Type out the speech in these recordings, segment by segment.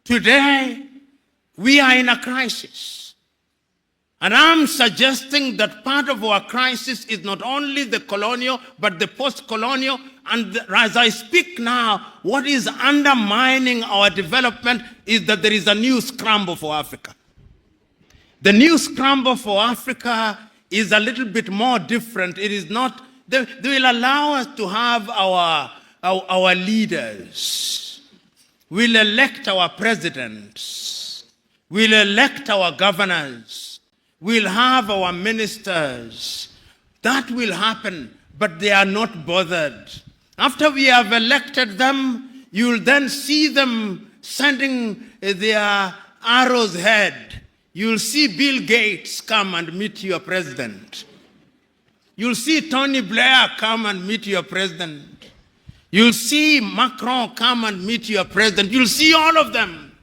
Today, we are in a crisis. And I'm suggesting that part of our crisis is not only the colonial, but the post-colonial. And as I speak now, what is undermining our development is that there is a new scramble for Africa. The new scramble for Africa is a little bit more different. It is not, they will allow us to have our leaders. We'll elect our presidents. We'll elect our governors. We'll have our ministers. That will happen, but they are not bothered. After we have elected them, you'll then see them sending their arrows ahead. You'll see Bill Gates come and meet your president. You'll see Tony Blair come and meet your president. You'll see Macron come and meet your president. You'll see all of them.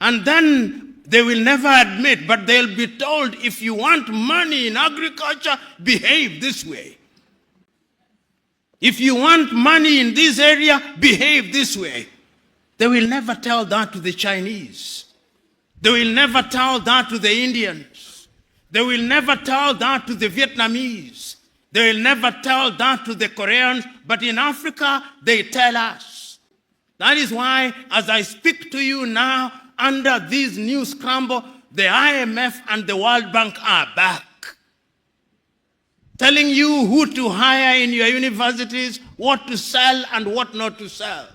And then they will never admit, but they'll be told, if you want money in agriculture, behave this way. If you want money in this area, behave this way. They will never tell that to the Chinese. They will never tell that to the Indians. They will never tell that to the Vietnamese. They will never tell that to the Koreans. But in Africa, they tell us. That is why, as I speak to you now, under this new scramble, the IMF and the World Bank are back, telling you who to hire in your universities, what to sell and what not to sell.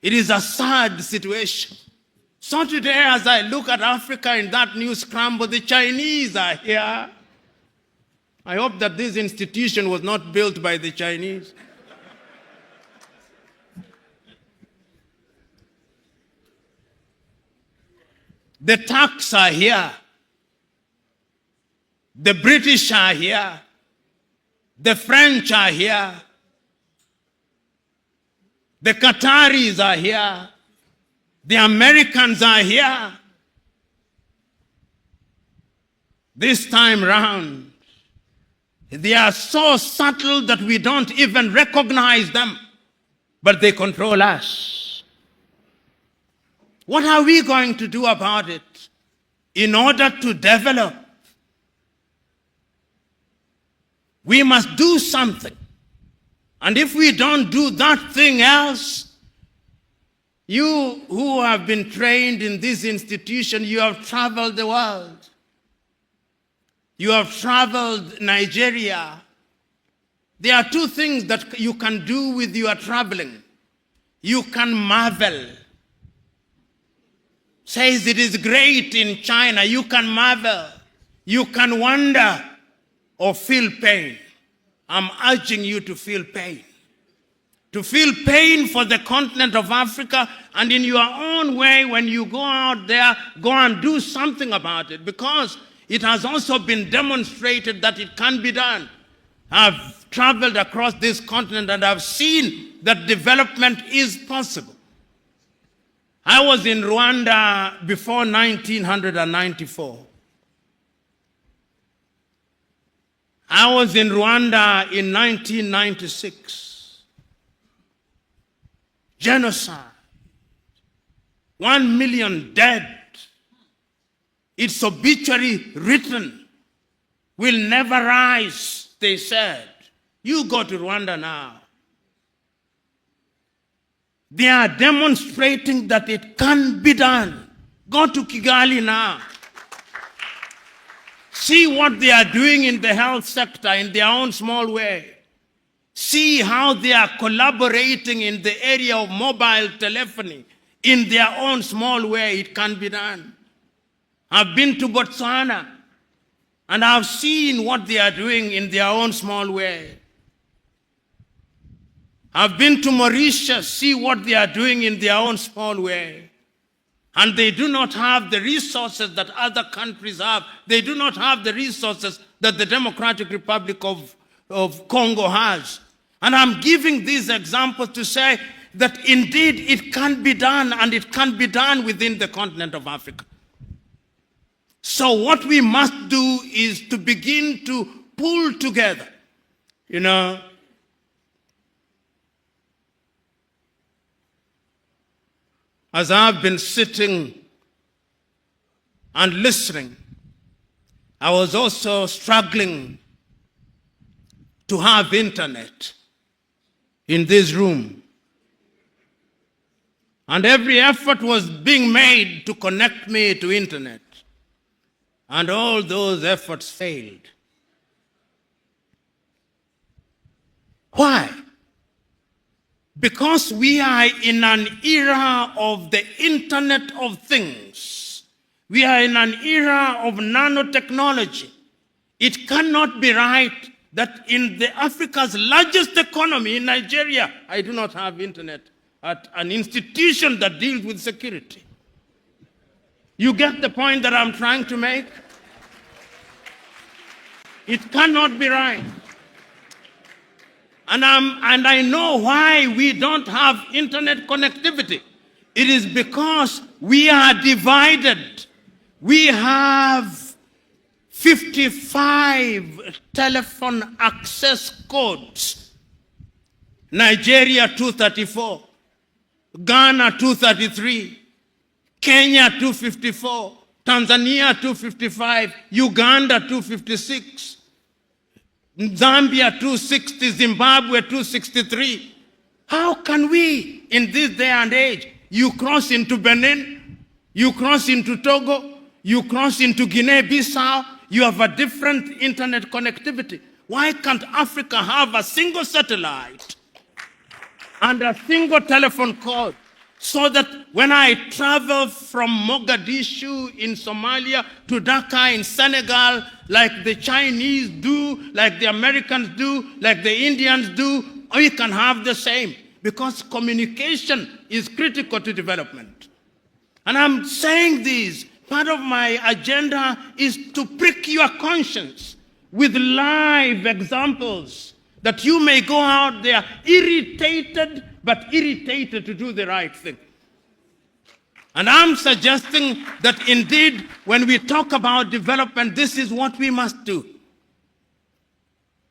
It is a sad situation. So today, as I look at Africa in that new scramble, the Chinese are here. I hope that this institution was not built by the Chinese. The Turks are here. The British are here. The French are here. The Qataris are here. The Americans are here. This time round, they are so subtle that we don't even recognize them, but they control us. What are we going to do about it in order to develop? We must do something. And if we don't do that thing else, you who have been trained in this institution, you have traveled the world. You have traveled Nigeria. There are two things that you can do with your traveling. You can marvel. Says it is great in China. You can marvel. You can wonder or feel pain. I'm urging you to feel pain. To feel pain for the continent of Africa, and in your own way, when you go out there, go and do something about it, because it has also been demonstrated that it can be done. I've traveled across this continent and I've seen that development is possible. I was in Rwanda before 1994. I was in Rwanda in 1996. Genocide. 1 million dead. Its obituary written. Will never rise, they said. You go to Rwanda now. They are demonstrating that it can be done. Go to Kigali now. See what they are doing in the health sector in their own small way. See how they are collaborating in the area of mobile telephony in their own small way. It can be done. I've been to Botswana and I've seen what they are doing in their own small way. I've been to Mauritius, see what they are doing in their own small way. And they do not have the resources that other countries have. They do not have the resources that the Democratic Republic of Congo has. And I'm giving these examples to say that indeed it can be done, and it can be done within the continent of Africa. So what we must do is to begin to pull together, you know. as I've been sitting and listening, I was also struggling to have internet in this room. And every effort was being made to connect me to internet. And all those efforts failed. Why? Because we are in an era of the Internet of Things. We are in an era of nanotechnology. It cannot be right that in Africa's largest economy, in Nigeria, I do not have internet at an institution that deals with security. You get the point that I'm trying to make? It cannot be right. And I know why we don't have internet connectivity. It is because we are divided. We have 55 telephone access codes. Nigeria 234, Ghana 233, Kenya 254, Tanzania 255, Uganda 256, Zambia 260, Zimbabwe 263. How can we, in this day and age, you cross into Benin, you cross into Togo, you cross into Guinea-Bissau, you have a different internet connectivity. Why can't Africa have a single satellite and a single telephone code so that when I travel from Mogadishu in Somalia to Dhaka in Senegal, like the Chinese do, like the Americans do, like the Indians do, we can have the same, because communication is critical to development. And I'm saying this, part of my agenda is to prick your conscience with live examples that you may go out there irritated, but irritated to do the right thing. And I'm suggesting that indeed, when we talk about development, this is what we must do.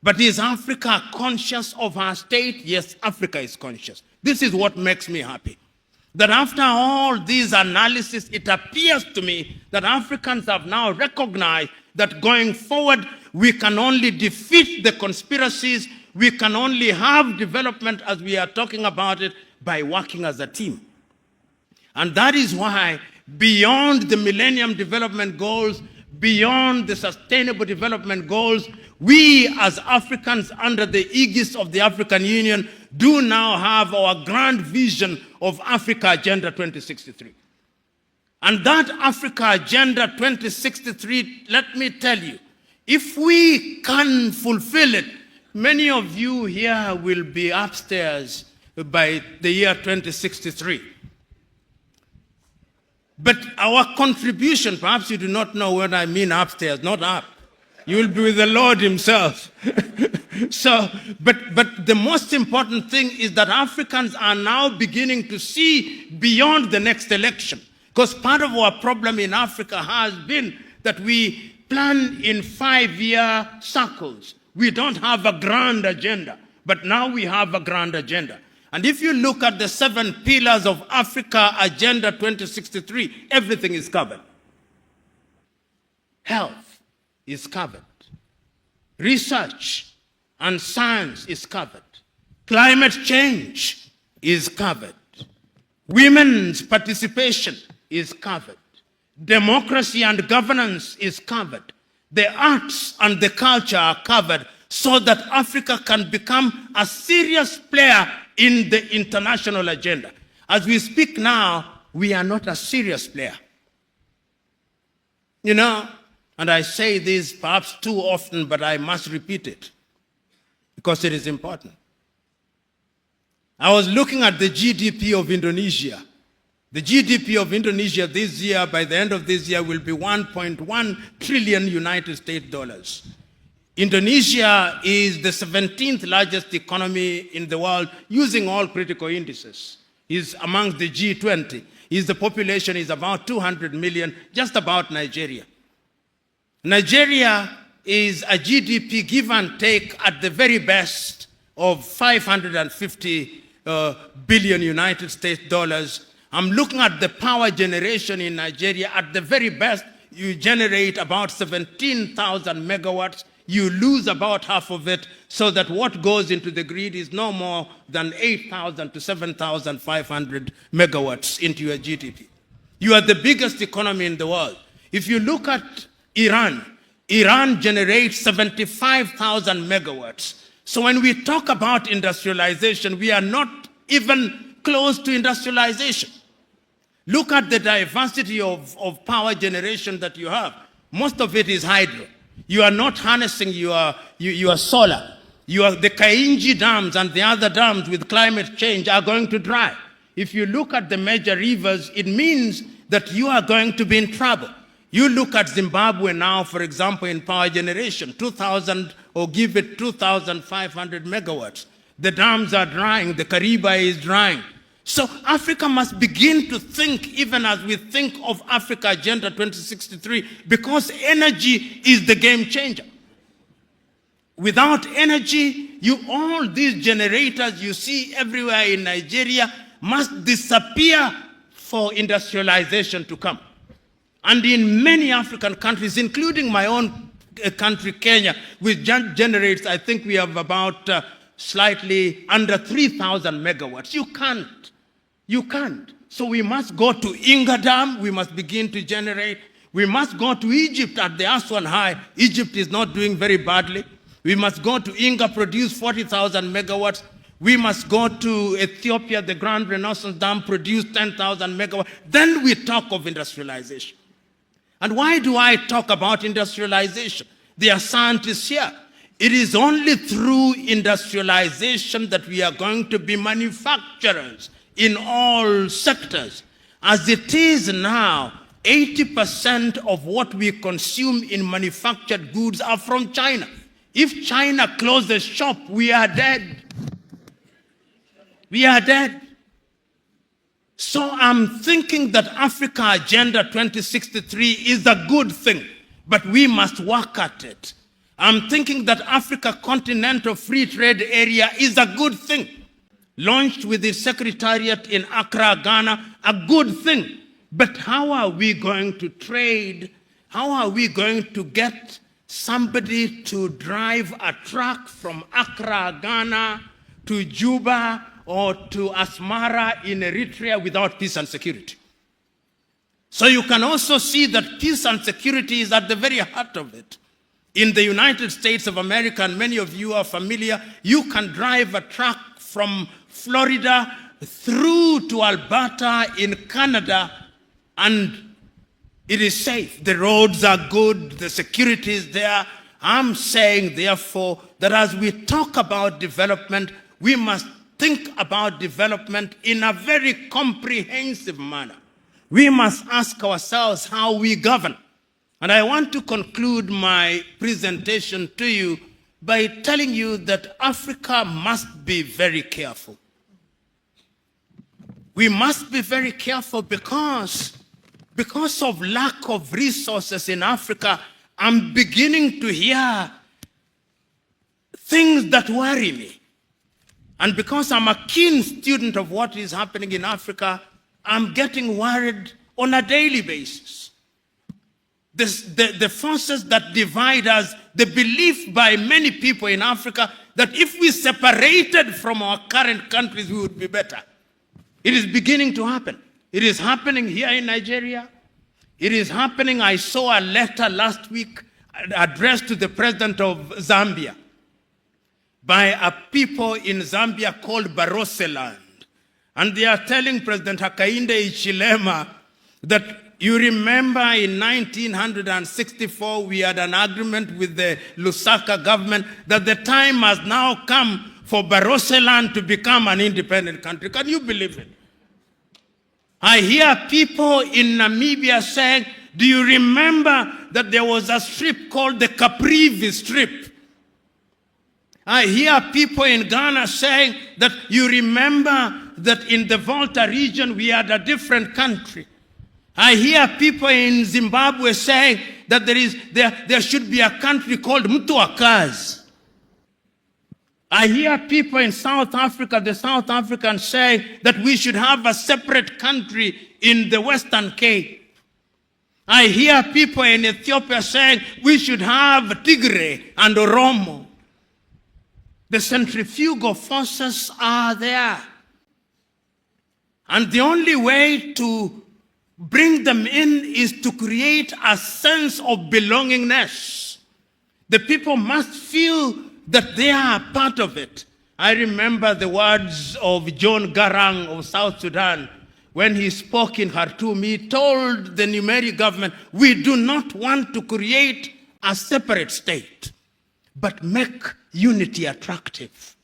But is Africa conscious of her state? Yes, Africa is conscious. This is what makes me happy. That after all these analysis, it appears to me that Africans have now recognized that going forward, we can only defeat the conspiracies, we can only have development as we are talking about it by working as a team. And that is why beyond the Millennium Development Goals, beyond the Sustainable Development Goals, we as Africans under the aegis of the African Union do now have our grand vision of Africa Agenda 2063. And that Africa Agenda 2063, let me tell you, if we can fulfill it, many of you here will be upstairs by the year 2063. But our contribution, perhaps you do not know what I mean upstairs, not up. You will be with the Lord himself. But the most important thing is that Africans are now beginning to see beyond the next election. Because part of our problem in Africa has been that we plan in 5-year circles. We don't have a grand agenda, but now we have a grand agenda. And if you look at the 7 pillars of Africa Agenda 2063, everything is covered. Health is covered. Research and science is covered. Climate change is covered. Women's participation is covered. Democracy and governance is covered. The arts and the culture are covered so that Africa can become a serious player in the international agenda. As we speak now, we are not a serious player. You know, and I say this perhaps too often, but I must repeat it because it is important. I was looking at the GDP of Indonesia. The GDP of Indonesia this year, by the end of this year, will be 1.1 trillion United States dollars. Indonesia is the 17th largest economy in the world using all critical indices. It's amongst the G20. The population is about 200 million, just about Nigeria. Nigeria is a GDP give and take at the very best of 550 billion United States dollars. I'm looking at the power generation in Nigeria. At the very best, you generate about 17,000 megawatts. You lose about half of it, so that what goes into the grid is no more than 8,000 to 7,500 megawatts into your GDP. You are the biggest economy in the world. If you look at Iran, Iran generates 75,000 megawatts. So when we talk about industrialization, we are not even close to industrialization. Look at the diversity of power generation that you have. Most of it is hydro. You are not harnessing your solar. The Kainji dams and the other dams with climate change are going to dry. If you look at the major rivers, it means that you are going to be in trouble. You look at Zimbabwe now, for example, in power generation, 2,000 or give it 2,500 megawatts. The dams are drying, the Kariba is drying. So Africa must begin to think, even as we think of Africa Agenda 2063, because energy is the game changer. Without energy, all these generators you see everywhere in Nigeria must disappear for industrialization to come. And in many African countries, including my own country, Kenya, which generates, I think we have about slightly under 3,000 megawatts. You can't. You can't. So we must go to Inga Dam. We must begin to generate. We must go to Egypt at the Aswan High. Egypt is not doing very badly. We must go to Inga, produce 40,000 megawatts. We must go to Ethiopia, the Grand Renaissance Dam, produce 10,000 megawatts. Then we talk of industrialization. And why do I talk about industrialization? There are scientists here. It is only through industrialization that we are going to be manufacturers in all sectors. As it is now, 80% of what we consume in manufactured goods are from China. If China closes shop, we are dead. We are dead. So I'm thinking that Africa Agenda 2063 is a good thing, but we must work at it. I'm thinking that Africa Continental Free Trade Area is a good thing. Launched with the Secretariat in Accra, Ghana, a good thing. But how are we going to trade? How are we going to get somebody to drive a truck from Accra, Ghana to Juba or to Asmara in Eritrea without peace and security? So you can also see that peace and security is at the very heart of it. In the United States of America, and many of you are familiar, you can drive a truck from Florida through to Alberta in Canada, and it is safe. The roads are good, the security is there. I'm saying, therefore, that as we talk about development, we must think about development in a very comprehensive manner. We must ask ourselves how we govern. And I want to conclude my presentation to you by telling you that Africa must be very careful. We must be very careful because of lack of resources in Africa, I'm beginning to hear things that worry me. And because I'm a keen student of what is happening in Africa, I'm getting worried on a daily basis. The forces that divide us, the belief by many people in Africa that if we separated from our current countries, we would be better. It is beginning to happen. It is happening here in Nigeria. It is happening. I saw a letter last week addressed to the president of Zambia by a people in Zambia called Baroseland. And they are telling President Hakainde Hichilema that you remember in 1964 we had an agreement with the Lusaka government that the time has now come for Baroseland to become an independent country. Can you believe it? I hear people in Namibia saying, do you remember that there was a strip called the Caprivi Strip? I hear people in Ghana saying that you remember that in the Volta region we had a different country. I hear people in Zimbabwe saying that there should be a country called Mtuakazi. I hear people in South Africa, the South Africans say that we should have a separate country in the Western Cape. I hear people in Ethiopia saying we should have Tigray and Oromo. The centrifugal forces are there. And the only way to bring them in is to create a sense of belongingness. The people must feel that they are part of it. I remember the words of John Garang of South Sudan when he spoke in Khartoum. He told the Numeri government, we do not want to create a separate state, but make unity attractive.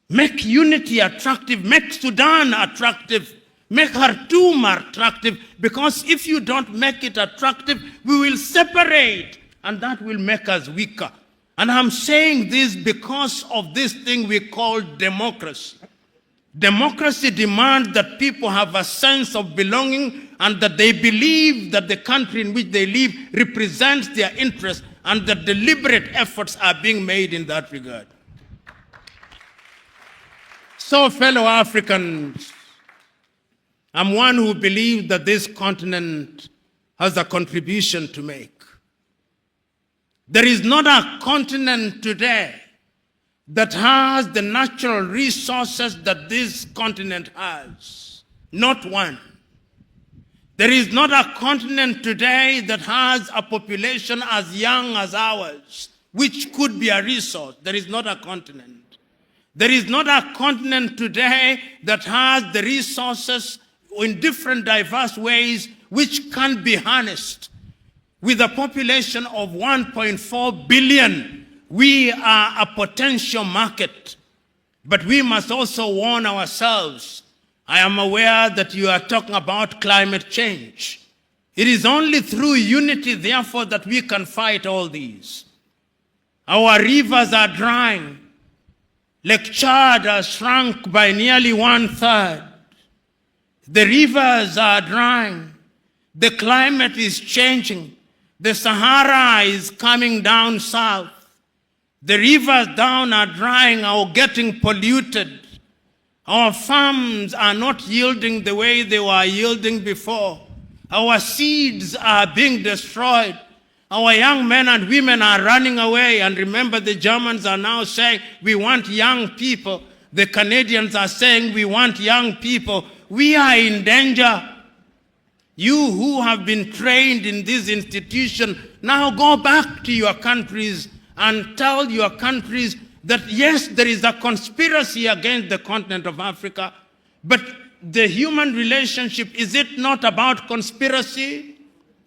Make unity attractive, make Sudan attractive, make Khartoum attractive, because if you don't make it attractive, we will separate, and that will make us weaker. And I'm saying this because of this thing we call democracy. Democracy demands that people have a sense of belonging and that they believe that the country in which they live represents their interests and that deliberate efforts are being made in that regard. So, fellow Africans, I'm one who believes that this continent has a contribution to make. There is not a continent today that has the natural resources that this continent has. Not one. There is not a continent today that has a population as young as ours, which could be a resource. There is not a continent. There is not a continent today that has the resources in different diverse ways which can be harnessed. With a population of 1.4 billion, we are a potential market. But we must also warn ourselves. I am aware that you are talking about climate change. It is only through unity, therefore, that we can fight all these. Our rivers are drying. Lake Chad has shrunk by nearly 1/3. The rivers are drying. The climate is changing. The Sahara is coming down south. The rivers down are drying or getting polluted. Our farms are not yielding the way they were yielding before. Our seeds are being destroyed. Our young men and women are running away. And remember, the Germans are now saying, we want young people. The Canadians are saying, we want young people. We are in danger. You who have been trained in this institution, now go back to your countries and tell your countries that yes, there is a conspiracy against the continent of Africa, but the human relationship, is it not about conspiracy?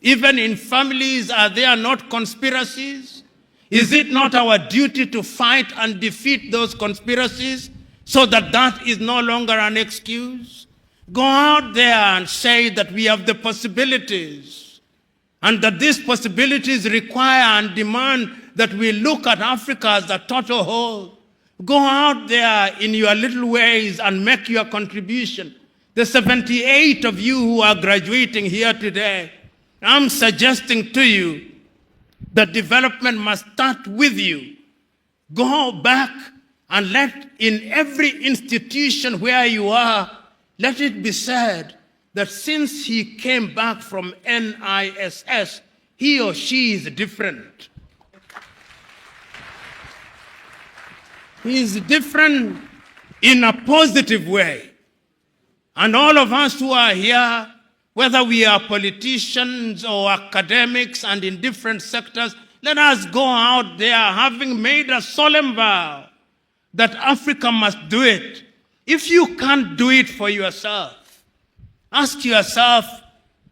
Even in families, are there not conspiracies? Is it not our duty to fight and defeat those conspiracies so that that is no longer an excuse? Go out there and say that we have the possibilities and that these possibilities require and demand that we look at Africa as a total whole. Go out there in your little ways and make your contribution. The 78 of you who are graduating here today, I'm suggesting to you that development must start with you. Go back and let in every institution where you are, let it be said that since he came back from NISS, he or she is different. He is different in a positive way. And all of us who are here, whether we are politicians or academics and in different sectors, let us go out there having made a solemn vow that Africa must do it. If you can't do it for yourself, ask yourself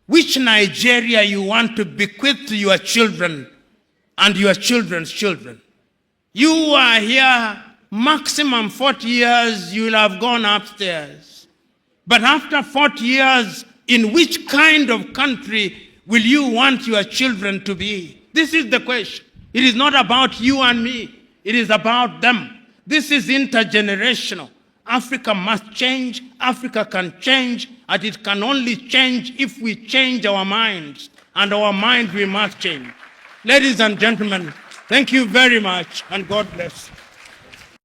which Nigeria you want to bequeath to your children and your children's children. You are here, maximum 40 years, you will have gone upstairs. But after 40 years, in which kind of country will you want your children to be? This is the question. It is not about you and me. It is about them. This is intergenerational. Africa must change, Africa can change, and it can only change if we change our minds. And our minds we must change. Ladies and gentlemen, thank you very much, and God bless.